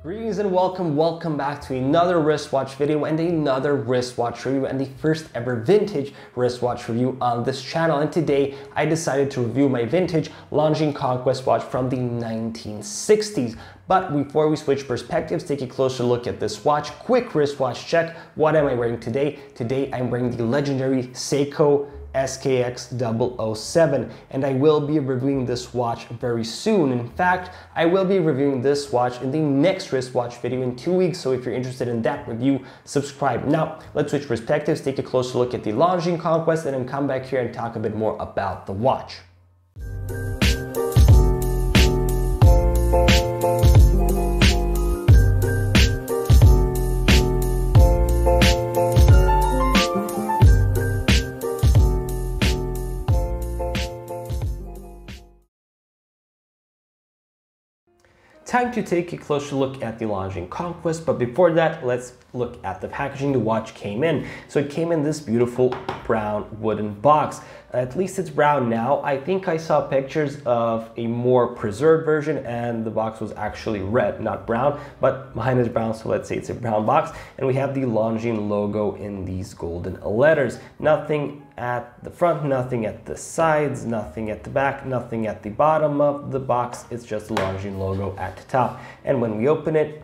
Greetings and welcome back to another wristwatch video and another wristwatch review and the first ever vintage wristwatch review on this channel. And today I decided to review my vintage Longines Conquest watch from the 1960s. But before we switch perspectives, take a closer look at this watch. Quick wristwatch check. What am I wearing today? Today I'm wearing the legendary Seiko SKX007, and I will be reviewing this watch very soon. In fact, I will be reviewing this watch in the next wristwatch video in 2 weeks, so if you're interested in that review, subscribe. Now, let's switch perspectives, take a closer look at the Longines Conquest, and then come back here and talk a bit more about the watch. Time to take a closer look at the Longines Conquest, but before that, let's look at the packaging the watch came in. So it came in this beautiful brown wooden box. At least it's brown now. I think I saw pictures of a more preserved version and the box was actually red, not brown, but mine is brown, so let's say it's a brown box. And we have the Longines logo in these golden letters. Nothing at the front, nothing at the sides, nothing at the back, nothing at the bottom of the box. It's just the Longines logo at the top. And when we open it,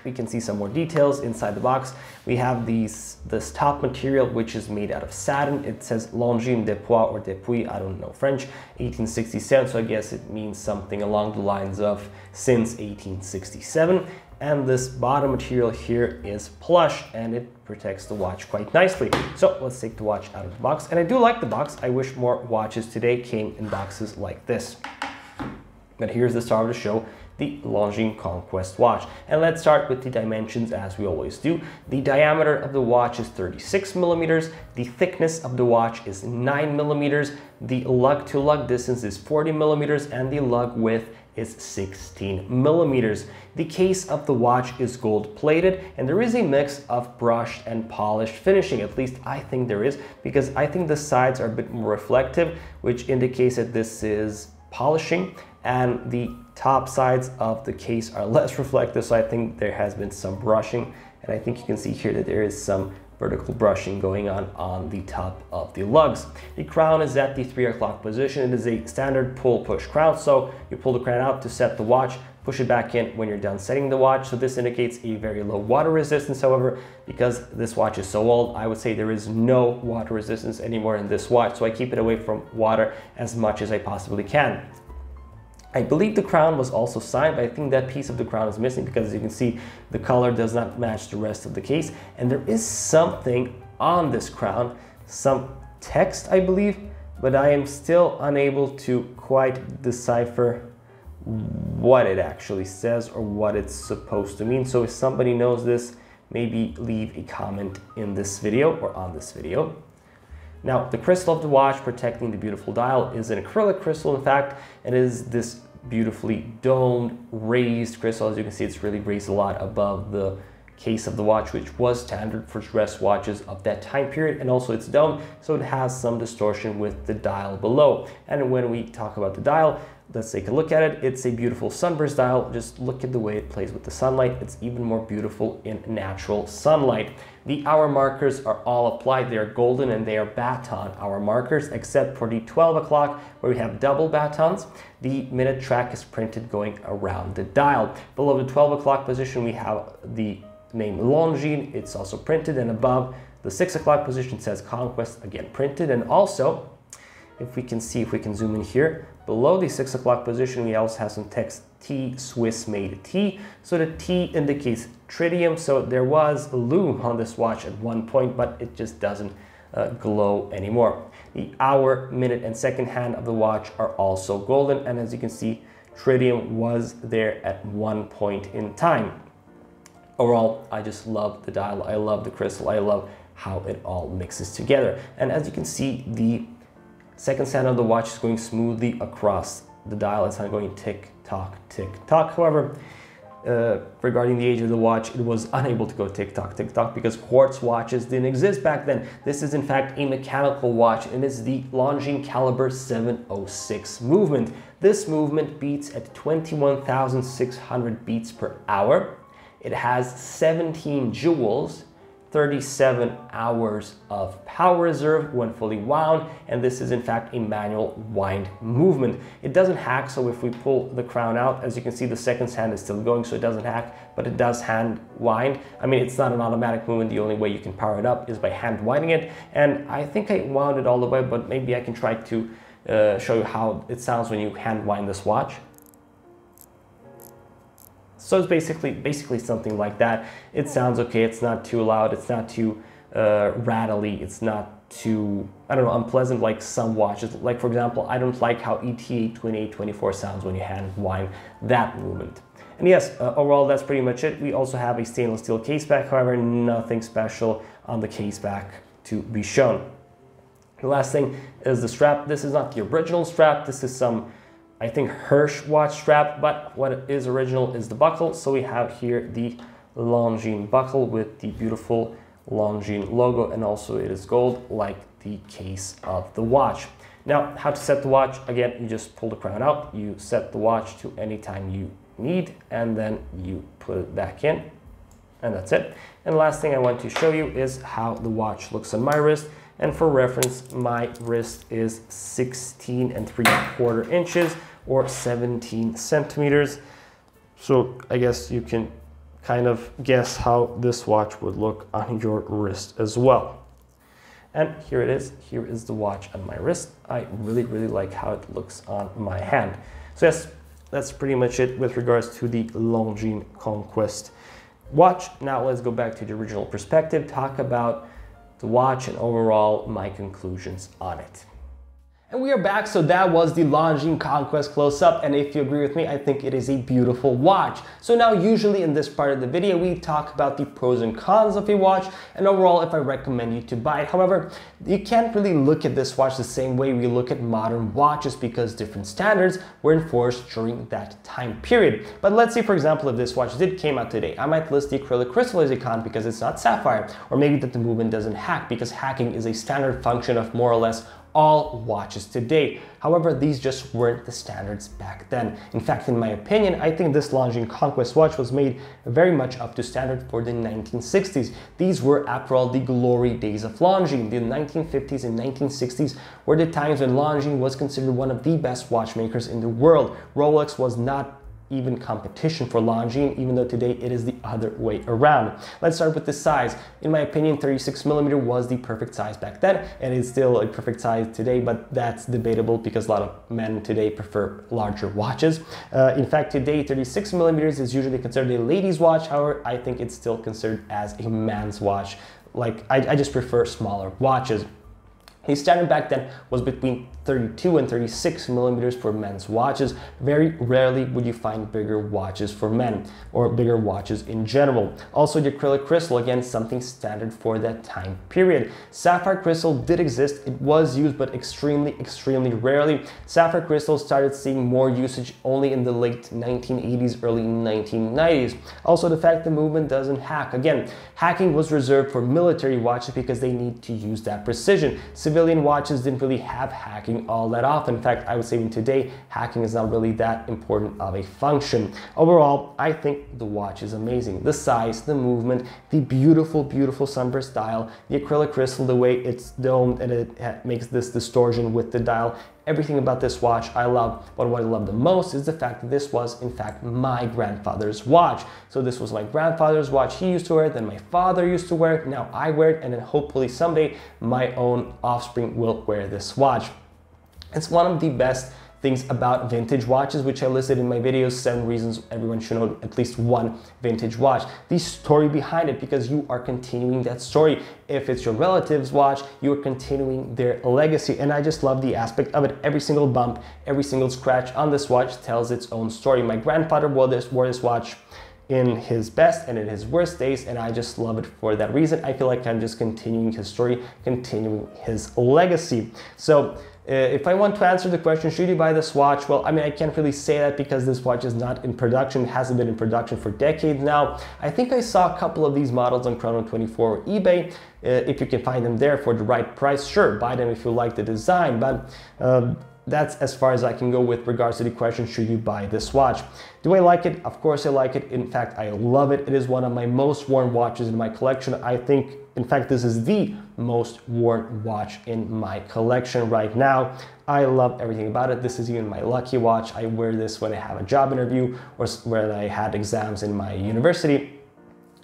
we can see some more details inside the box. We have this top material, which is made out of satin. It says Longines Depuis or Depuis, I don't know French, 1867, so I guess it means something along the lines of since 1867. And this bottom material here is plush and it protects the watch quite nicely. So let's take the watch out of the box. And I do like the box. I wish more watches today came in boxes like this. But here's the star of the show, the Longines Conquest watch. And let's start with the dimensions as we always do. The diameter of the watch is 36 millimeters. The thickness of the watch is 9 millimeters. The lug to lug distance is 40 millimeters and the lug width is 16 millimeters. The case of the watch is gold plated and there is a mix of brushed and polished finishing. At least I think there is, because I think the sides are a bit more reflective, which indicates that this is polishing, and the top sides of the case are less reflective, so I think there has been some brushing, and I think you can see here that there is some vertical brushing going on the top of the lugs. The crown is at the 3 o'clock position. It is a standard pull-push crown, so you pull the crown out to set the watch, push it back in when you're done setting the watch. So this indicates a very low water resistance. However, because this watch is so old, I would say there is no water resistance anymore in this watch, so I keep it away from water as much as I possibly can. I believe the crown was also signed, but I think that piece of the crown is missing because, as you can see, the color does not match the rest of the case. And there is something on this crown, some text, I believe, but I am still unable to quite decipher what it actually says or what it's supposed to mean. So if somebody knows this, maybe leave a comment in this video or on this video. Now, the crystal of the watch protecting the beautiful dial is an acrylic crystal. In fact, it is this beautifully domed, raised crystal. As you can see, it's really raised a lot above the case of the watch, which was standard for dress watches of that time period. And also it's domed, so it has some distortion with the dial below. And when we talk about the dial, let's take a look at it. It's a beautiful sunburst dial. Just look at the way it plays with the sunlight. It's even more beautiful in natural sunlight. The hour markers are all applied. They are golden and they are baton hour markers, except for the 12 o'clock where we have double batons. The minute track is printed going around the dial. Below the 12 o'clock position, we have the name Longines. It's also printed, and above the 6 o'clock position says Conquest, again printed. And also, if we can see, if we can zoom in here, below the 6 o'clock position, we also have some text T, Swiss made T. So the T indicates tritium. So there was a lume on this watch at one point, but it just doesn't glow anymore. The hour, minute, and second hand of the watch are also golden. And as you can see, tritium was there at one point in time. Overall, I just love the dial. I love the crystal. I love how it all mixes together. And as you can see, the second stand of the watch is going smoothly across the dial. It's not going tick tock, tick tock. However, regarding the age of the watch, it was unable to go tick tock, because quartz watches didn't exist back then. This is in fact a mechanical watch, and it's the Longines Caliber 706 movement. This movement beats at 21,600 beats per hour. It has 17 joules, 37 hours of power reserve when fully wound, and this is in fact a manual wind movement. It doesn't hack, so if we pull the crown out, as you can see, the seconds hand is still going, so it doesn't hack, but it does hand wind. I mean, it's not an automatic movement. The only way you can power it up is by hand winding it, and I think I wound it all the way, but maybe I can try to show you how it sounds when you hand wind this watch. So it's basically something like that. It sounds okay. It's not too loud. It's not too rattly. It's not too, I don't know, unpleasant like some watches. Like for example, I don't like how ETA 2824 sounds when you hand wind that movement. And yes, overall that's pretty much it. We also have a stainless steel case back. However, nothing special on the case back to be shown. The last thing is the strap. This is not the original strap. This is some, I think, Hirsch watch strap, but what is original is the buckle. So we have here the Longines buckle with the beautiful Longines logo, and also it is gold like the case of the watch. Now, how to set the watch? Again, you just pull the crown out, you set the watch to any time you need, and then you put it back in, and that's it. And the last thing I want to show you is how the watch looks on my wrist. And for reference, my wrist is 16¾ inches or 17 centimeters. So I guess you can kind of guess how this watch would look on your wrist as well. And here it is. Here is the watch on my wrist. I really like how it looks on my hand. So yes, that's pretty much it with regards to the Longines Conquest watch. Now let's go back to the original perspective, talk about the watch and overall my conclusions on it. And we are back. So that was the Longines Conquest close-up, and if you agree with me, I think it is a beautiful watch. So now usually in this part of the video we talk about the pros and cons of a watch and overall if I recommend you to buy it. However, you can't really look at this watch the same way we look at modern watches because different standards were enforced during that time period. But let's say, for example, if this watch did came out today, I might list the acrylic crystal as a con because it's not sapphire, or maybe that the movement doesn't hack because hacking is a standard function of more or less all watches today. However, these just weren't the standards back then. In fact, in my opinion, I think this Longines Conquest watch was made very much up to standard for the 1960s. These were, after all, the glory days of Longines. The 1950s and 1960s were the times when Longines was considered one of the best watchmakers in the world. Rolex was not even competition for Longines, even though today it is the other way around. Let's start with the size. In my opinion, 36mm was the perfect size back then, and it's still a perfect size today, but that's debatable because a lot of men today prefer larger watches. In fact, today 36mm is usually considered a lady's watch. However, I think it's still considered as a man's watch. Like, I just prefer smaller watches. The standard back then was between 32 and 36mm for men's watches. Very rarely would you find bigger watches for men or bigger watches in general. Also, the acrylic crystal, again, something standard for that time period. Sapphire crystal did exist. It was used, but extremely rarely. Sapphire crystal started seeing more usage only in the late 1980s, early 1990s. Also, the fact the movement doesn't hack. Again, hacking was reserved for military watches because they need to use that precision. Civilian watches didn't really have hacking all that often. In fact, I would say even today, hacking is not really that important of a function. Overall, I think the watch is amazing. The size, the movement, the beautiful sunburst dial, the acrylic crystal, the way it's domed and it makes this distortion with the dial. Everything about this watch I love, but what I love the most is the fact that this was in fact my grandfather's watch. So this was my grandfather's watch. He used to wear it, then my father used to wear it, now I wear it, and then hopefully someday my own offspring will wear this watch. It's one of the best things about vintage watches, which I listed in my videos, 7 reasons everyone should own at least one vintage watch. The story behind it, because you are continuing that story. If it's your relative's watch, you are continuing their legacy, and I just love the aspect of it. Every single bump, every single scratch on this watch tells its own story. My grandfather wore this watch in his best and in his worst days, and I just love it for that reason. I feel like I'm just continuing his story, continuing his legacy. So if I want to answer the question, should you buy this watch? Well, I mean, I can't really say that because this watch is not in production. It hasn't been in production for decades now. I think I saw a couple of these models on Chrono24 or eBay. If you can find them there for the right price, sure, buy them if you like the design. But that's as far as I can go with regards to the question, should you buy this watch? Do I like it? Of course I like it. In fact, I love it. It is one of my most worn watches in my collection. I think, in fact, this is the most worn watch in my collection right now. I love everything about it. This is even my lucky watch. I wear this when I have a job interview or when I had exams in my university.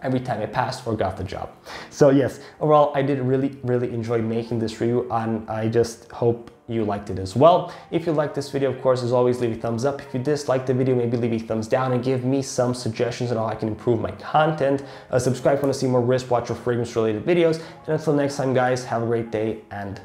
Every time I passed or got the job. So yes, overall, I did really enjoy making this review, and I just hope you liked it as well. If you liked this video, of course, as always, leave a thumbs up. If you disliked the video, maybe leave a thumbs down and give me some suggestions on how I can improve my content. Subscribe if you want to see more wristwatch or fragrance related videos. And until next time, guys, have a great day and